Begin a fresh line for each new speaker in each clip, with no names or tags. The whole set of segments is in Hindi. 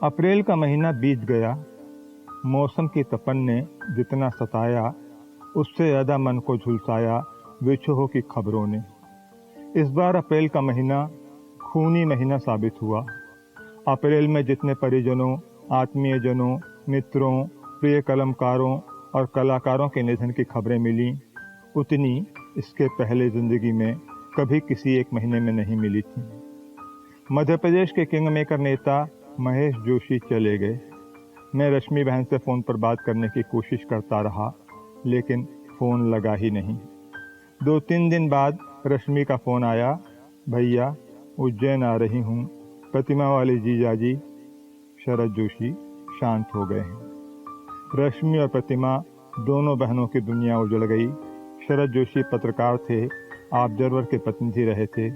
अप्रैल का महीना बीत गया। मौसम की तपन ने जितना सताया, उससे ज़्यादा मन को झुलसाया विछोह की खबरों ने। इस बार अप्रैल का महीना खूनी महीना साबित हुआ। अप्रैल में जितने परिजनों, आत्मीयजनों, मित्रों, प्रिय कलमकारों और कलाकारों के निधन की खबरें मिलीं, उतनी इसके पहले जिंदगी में कभी किसी एक महीने में नहीं मिली थी। मध्य प्रदेश के किंग मेकर नेता महेश जोशी चले गए। मैं रश्मि बहन से फ़ोन पर बात करने की कोशिश करता रहा, लेकिन फ़ोन लगा ही नहीं। 2-3 दिन बाद रश्मि का फ़ोन आया, भैया उज्जैन आ रही हूँ, प्रतिमा वाले जीजाजी शरद जोशी शांत हो गए हैं। रश्मि और प्रतिमा दोनों बहनों की दुनिया उजड़ गई। शरद जोशी पत्रकार थे, ऑब्जर्वर के प्रतिनिधि रहे थे।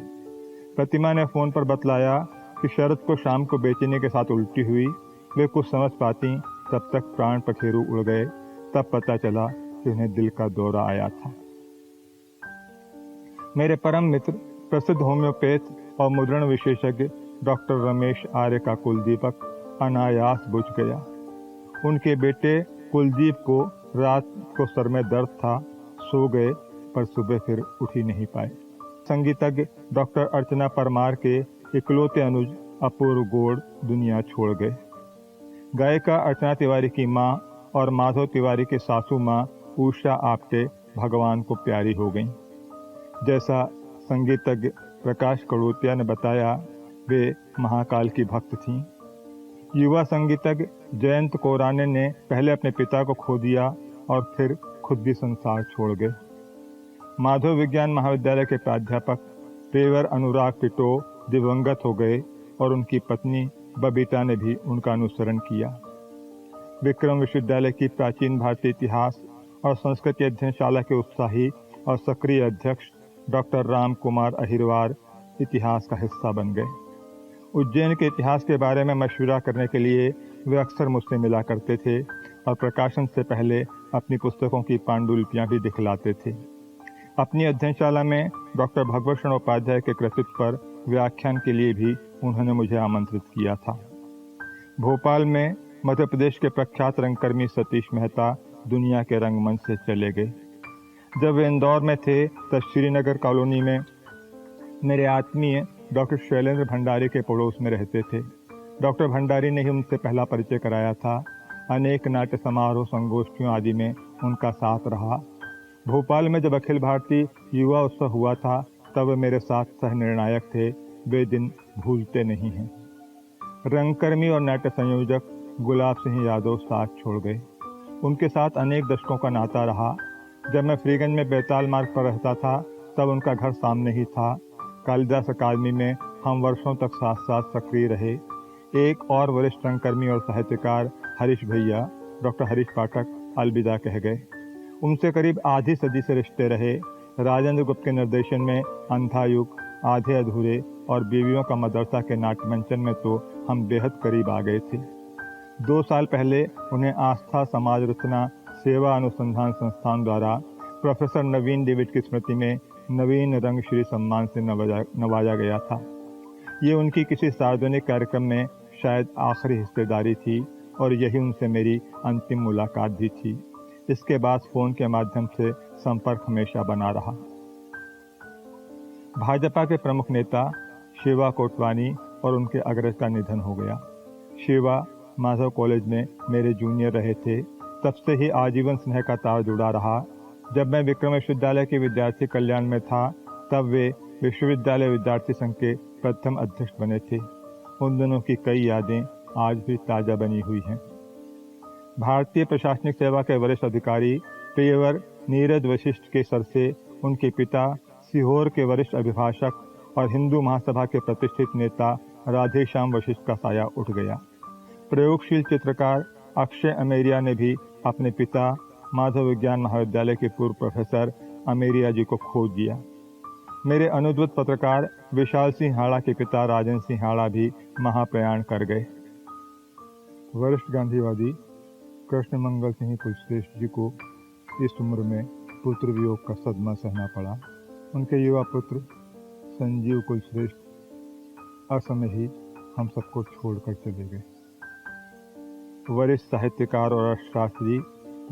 प्रतिमा ने फ़ोन पर बतलाया कि शरद को शाम को बेचैनी के साथ उल्टी हुई। वे कुछ समझ पाती तब तक प्राण पखेरु उड़ गए। तब पता चला कि उन्हें दिल का दौरा आया था। मेरे परम मित्र, प्रसिद्ध होम्योपैथ और मुद्रण विशेषज्ञ डॉक्टर रमेश आर्य का कुलदीपक अनायास बुझ गया। उनके बेटे कुलदीप को रात को सर में दर्द था, सो गए पर सुबह फिर उठ ही नहीं पाए। संगीतज्ञ डॉक्टर अर्चना परमार के इकलौते अनुज अपूर्व गोड़ दुनिया छोड़ गए। गायिका अर्चना तिवारी की मां और माधव तिवारी के सासू मां उषा आप्टे भगवान को प्यारी हो गईं। जैसा संगीतज्ञ प्रकाश कड़ोतिया ने बताया, वे महाकाल की भक्त थीं। युवा संगीतज्ञ जयंत कोराने ने पहले अपने पिता को खो दिया और फिर खुद भी संसार छोड़ गए। माधव विज्ञान महाविद्यालय के प्राध्यापक पेवर अनुराग पिटो दिवंगत हो गए और उनकी पत्नी बबीता ने भी उनका अनुसरण किया। विक्रम विश्वविद्यालय की प्राचीन भारतीय इतिहास और संस्कृति अध्ययनशाला के उत्साही और सक्रिय अध्यक्ष डॉक्टर राम कुमार अहिरवार इतिहास का हिस्सा बन गए। उज्जैन के इतिहास के बारे में मशवरा करने के लिए वे अक्सर मुझसे मिला करते थे और प्रकाशन से पहले अपनी पुस्तकों की पांडुलिपियां भी दिखलाते थे। अपनी अध्ययनशाला में डॉक्टर भगवत उपाध्याय के कृतित्व पर व्याख्यान के लिए भी उन्होंने मुझे आमंत्रित किया था। भोपाल में मध्य प्रदेश के प्रख्यात रंगकर्मी सतीश मेहता दुनिया के रंगमंच से चले गए। जब वे इंदौर में थे तब श्रीनगर कॉलोनी में मेरे आत्मीय डॉक्टर शैलेंद्र भंडारी के पड़ोस में रहते थे। डॉक्टर भंडारी ने ही उनसे पहला परिचय कराया था। अनेक नाट्य समारोह, संगोष्ठियों आदि में उनका साथ रहा। भोपाल में जब अखिल भारतीय युवा उत्सव हुआ था तब वे मेरे साथ सह निर्णायक थे। वे दिन भूलते नहीं हैं। रंगकर्मी और नाट्य संयोजक गुलाब सिंह यादव साथ छोड़ गए। उनके साथ अनेक दशकों का नाता रहा। जब मैं फ्रीगंज में बेताल मार्ग पर रहता था तब उनका घर सामने ही था। कालिदास अकादमी में हम वर्षों तक साथ साथ सक्रिय रहे। एक और वरिष्ठ रंगकर्मी और साहित्यकार हरीश भैया डॉक्टर हरीश पाठक अलविदा कह गए। उनसे करीब आधी सदी से रिश्ते रहे। राजेंद्र गुप्त के निर्देशन में अंधा युग, आधे अधूरे और बीवियों का मदरसा के नाट्य मंचन में तो हम बेहद करीब आ गए थे। 2 साल पहले उन्हें आस्था समाज रचना सेवा अनुसंधान संस्थान द्वारा प्रोफेसर नवीन डेविड की स्मृति में नवीन रंगश्री सम्मान से नवाजा गया था। ये उनकी किसी सार्वजनिक कार्यक्रम में शायद आखिरी हिस्सेदारी थी और यही उनसे मेरी अंतिम मुलाकात भी थी। इसके बाद फ़ोन के माध्यम से संपर्क हमेशा बना रहा। भाजपा के प्रमुख नेता शिवा कोटवानी और उनके अग्रज का निधन हो गया। शिवा माधव कॉलेज में मेरे जूनियर रहे थे। तब से ही आजीवन स्नेह का तार जुड़ा रहा। जब मैं विक्रम विश्वविद्यालय के विद्यार्थी कल्याण में था तब वे विश्वविद्यालय विद्यार्थी संघ के प्रथम अध्यक्ष बने थे। उन दिनों की कई यादें आज भी ताज़ा बनी हुई हैं। भारतीय प्रशासनिक सेवा के वरिष्ठ अधिकारी पेवर नीरज वशिष्ठ के सर से उनके पिता सीहोर के वरिष्ठ अभिभाषक और हिंदू महासभा के प्रतिष्ठित नेता राधेश्याम वशिष्ठ का साया उठ गया। प्रयोगशील चित्रकार अक्षय अमेरिया ने भी अपने पिता माधव विज्ञान महाविद्यालय के पूर्व प्रोफेसर अमेरिया जी को खो दिया। मेरे अनुद्वत पत्रकार विशाल सिंह हाड़ा के पिता राजन सिंह हाड़ा भी महाप्रयाण कर गए। वरिष्ठ गांधीवादी कृष्ण मंगल सिंह कुलश्रेष्ठ जी को इस उम्र में पुत्र वियोग का सदमा सहना पड़ा। उनके युवा पुत्र संजीव कुलश्रेष्ठ असमय ही हम सबको छोड़कर चले गए। वरिष्ठ साहित्यकार और अर्थशास्त्री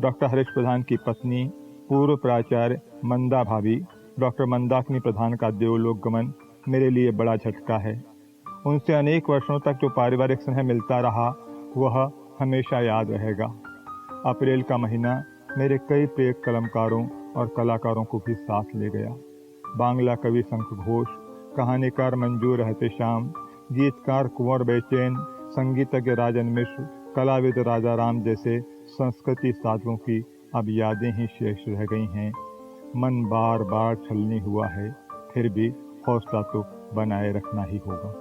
डॉक्टर हरीश प्रधान की पत्नी पूर्व प्राचार्य मंदा भाभी डॉक्टर मंदाकिनी प्रधान का देवलोक गमन मेरे लिए बड़ा झटका है। उनसे अनेक वर्षों तक जो पारिवारिक स्नेह मिलता रहा वह हमेशा याद रहेगा। अप्रैल का महीना मेरे कई प्रिय कलमकारों और कलाकारों को भी साथ ले गया। बांग्ला कवि शंख घोष, कहानीकार मंजूर एहतेशाम, गीतकार कुंवर बेचैन, संगीतज्ञ राजन मिश्र, कलाविद राजा राम जैसे संस्कृति साधकों की अब यादें ही शेष रह गई हैं। मन बार बार छलनी हुआ है, फिर भी हौसला तो बनाए रखना ही होगा।